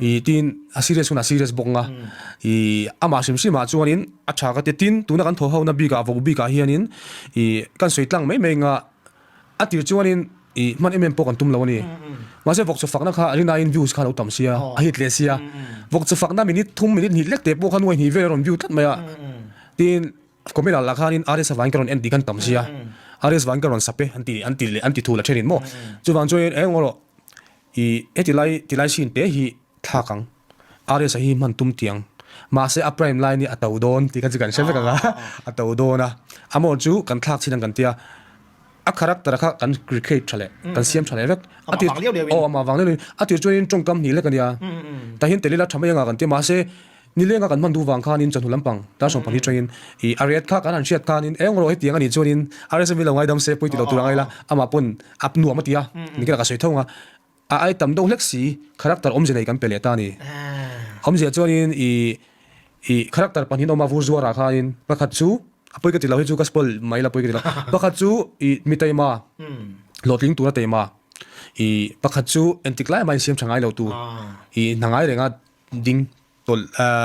i tin a serious bonga i ama sim chuanin a tha ka te tin tuna kan tho ho na biga vo biga hianin i kan soitlang mai mai nga atir chuanin i man emem po kan tum lo ni ma se vok chu fakna kha rina in views kha lo tam sia a hit le sia vok chu fakna minute thum minute ni lek te po khan wa hi ve ron view tat maya tin komela la khanin rs van karon en dikan tam sia rs van karon sape anti thula therin mo chuwang join engoro i etilai sin te hi thakang rs hi man tum tiang ma se a prime line ni atau don ti kan chikan sel ka atau dona amo chu kan thak chinang kan tia a character kha kan cricket thale kan siam thale vek ati ma wang le ati join trong kam ni le kan ya ta hin telila thamaya nga kan te ma se ni lenga kan man du wang khan in chanhu lampang ta som pani train i ariat kha kan siat khan in engro he tiang ani chorin rs mi lo ngai dam se poi ti lo turang ila ama pun ap nu amatia ni ka soi thonga a ai tam do lexi character om jenai kan peleta ni om je chorin i character panin oma vu zuara khain pakhat chu apoi ka ti lo he chu gospel mai la poi ka ti lo pakhat chu i mitai ma lotling tura te ma i pakhat chu antiklai mai siam thangai lo tu i nangai renga ding tol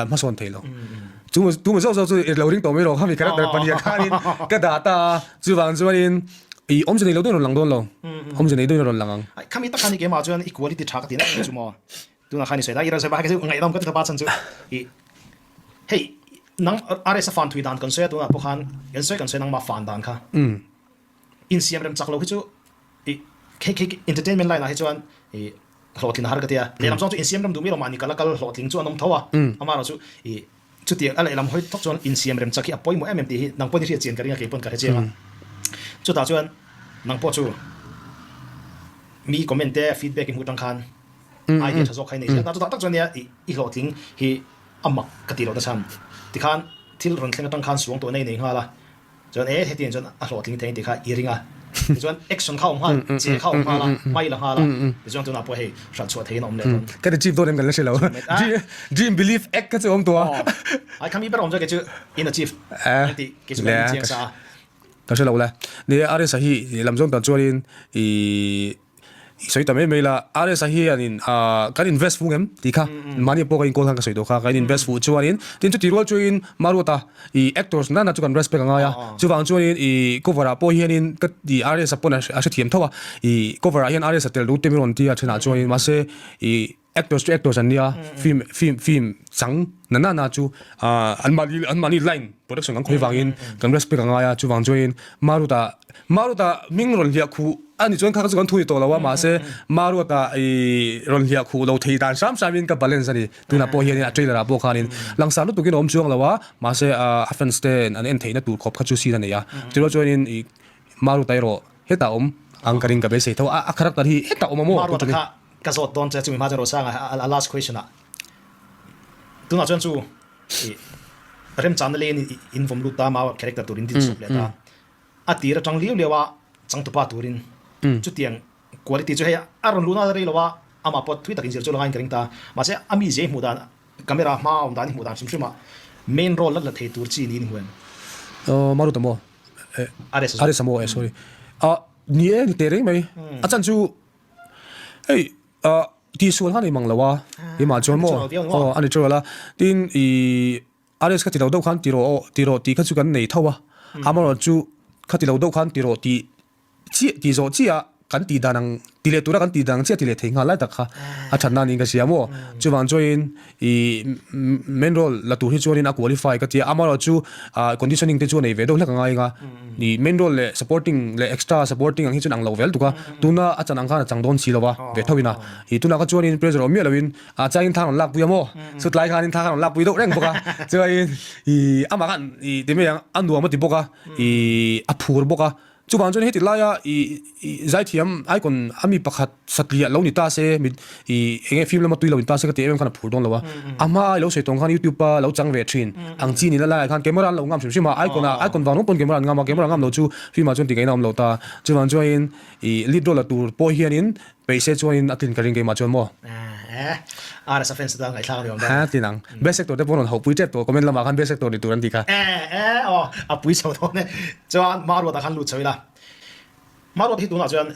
ma son thelo tu mo zo lo ring to me lo khami character pania khanin ka data chu wang chuanin i om jenai lo don lang don lo om jenai don ron langang kami ta khani ke ma chuan equality thak tin chu mo tu na khani sai da ira sai ba ka ngai dam ka ta ba chan chu i hey nang rs fan thui dan kan se tu na po khan en se kan se nang ma fan dan kha in siam rem chak lo chu i k entertainment line na he chuan i hlotin har ka tia le lam chong chu in siam rem du mi ro mani kala kal hlotling chu anom thawa amaro chu i chu ti ala lam hoi thok chuan in siam rem chaki apoi mo mm ti hi nang poni ri chen ka ringa ke pon ka he chenga chu ta chuan nang po chu mi comment te feedback in hutang khan ai dia thazok khai nei na chu tak chuan ya i hloting hi amak ka ti lo ta sam ti khan thil ron thleng tang khan suang to nei nei hala chuan he tian chuan a hloting thei ti kha iringa chuan action khau ma che khau ma la mai la hala chuan tu na po he shat chua thei nom le ka de chief do dem kan le selo dream belief ek ka chu om to ai kami ber om ja ke chu in a chief ti ke chu chiang sa ta se lo la ne are sa hi lamjong ta chuarin i soi ta me la are sa hi anin kan invest fu ngem ti kha mani po ka in kol han ka soi do kha kan invest fu chuarin tin chu ti rol chuin maruta i actors na chu kan respect nga ya chu wang chuarin i cover po hianin ka di are sa pon a se thiam thawa i cover hian are sa tel du te mi ron ti a thina chuarin ma se i actors ania film chang na chu anmani line production kan khoi wangin kan respect nga ya chu wang join maruta mingrol hia khu ani chuan kha chu kan thui to lawa ma se maruta i ron hia khu lo thei dan sam in ka balance ani tuna po hian a trailer a po khanin langsa lu tukin om chuang lawa ma se offense ten an en theina tu khop kha chu si na ya tiro join in i maruta ro heta om angkaring ka be se tho a character hi heta om mo ka zot don cha chu ma jaro sang a last question a tu na chuan chu rem chan le in vom lu ta ma character turin din sup le ta a tira tang liu lewa chang tu pa turin chu tiang quality chu he aron luna re lawa ama pot thui takin zir chu langai kring ta ma se ami je mu dan camera ma om dan mu dan sim main role la thei tur chi ni huan maruta mo are samo sorry ni e ni tereng mai a chan chu hey ti sul han mang lawa i ma chon mo ani chola tin i rs ka ti do khan tiro ti kha chu kan nei thawa amaro chu kha ti do khan tiro ti zo chi a kan ti danang tile tura kan ti dang che tile thei nga la ta kha a thanna ni ka siamo chu wang join i main role la tu hi chuanin a qualify ka ti amaro chu conditioning te chu nei ve do la ka ngai nga ni main role le supporting le extra supporting ang hi chun ang lo vel tu ka tuna a chanang kha chang don chi lawa ve thawina i tuna ka chuanin pressure om lawin a chain thang lak pu yamo sut lai khanin thang lak pu do reng boka chuain i ama kan i teme yang andu amati boka i aphur boka chu bang chon heti laya i zaithiam icon ami pakhat satlia lo ni ta se mi i enge film lama tui lo ta se ka te em kana phur don lawa ama lo se tong khan youtube pa lo chang ve thin ang chi ni la khan camera lo ngam sim icon wang pon camera ngam lo chu film chon ti ngai nam lo ta chu bang join i lead dollar tur po hianin pese join atin karing ke ma chon mo rs offense da ngai thlang ni om da ha tinang best sector te ponon ho pui te to comment lama khan best sector ni turan ti ka a pui chho to ne chuan maru da khan lu choila maru hi tu na chuan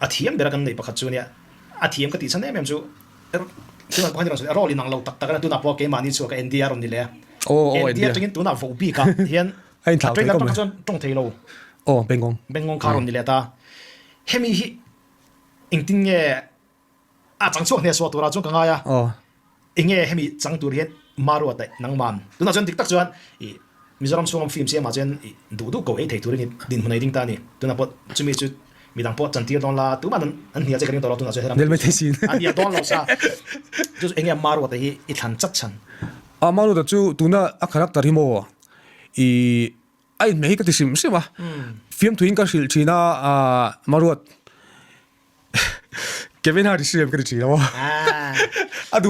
a thiam bera kan nei pakhat chu ne a thiam ka ti chan em chu tuna ko hani ro li nang lo tak tak na tuna po ke mani chu ka NDR on ni le Oh, NDR India. tungin tuna vo bi ka hian Ai thau train thei la kom pa le. chon tong theilo Oh, Bengong. bengong karon ni le ta hemi hi ingting nge a chang chuak ne so tura chung ka nga ya Oh. inge hemi chang tur hian maru ata nang man tuna chon tik tak chuan i Mizoram song film se ma chen du du ko ei thei tur ni din hunai ding ta ni tuna pot chumi chu midang pot chan tir don la tu man an hia che karing to lo tuna che heram Nel me te sin. an hia don lo sa chu inge maru ata hi i than chat chan Amaru da chu tuna a karakter hi mo. I ai me hi ka tisim sima. Film tuin ka shil china a maruat. Kevin Hart sim ka china. ah Adu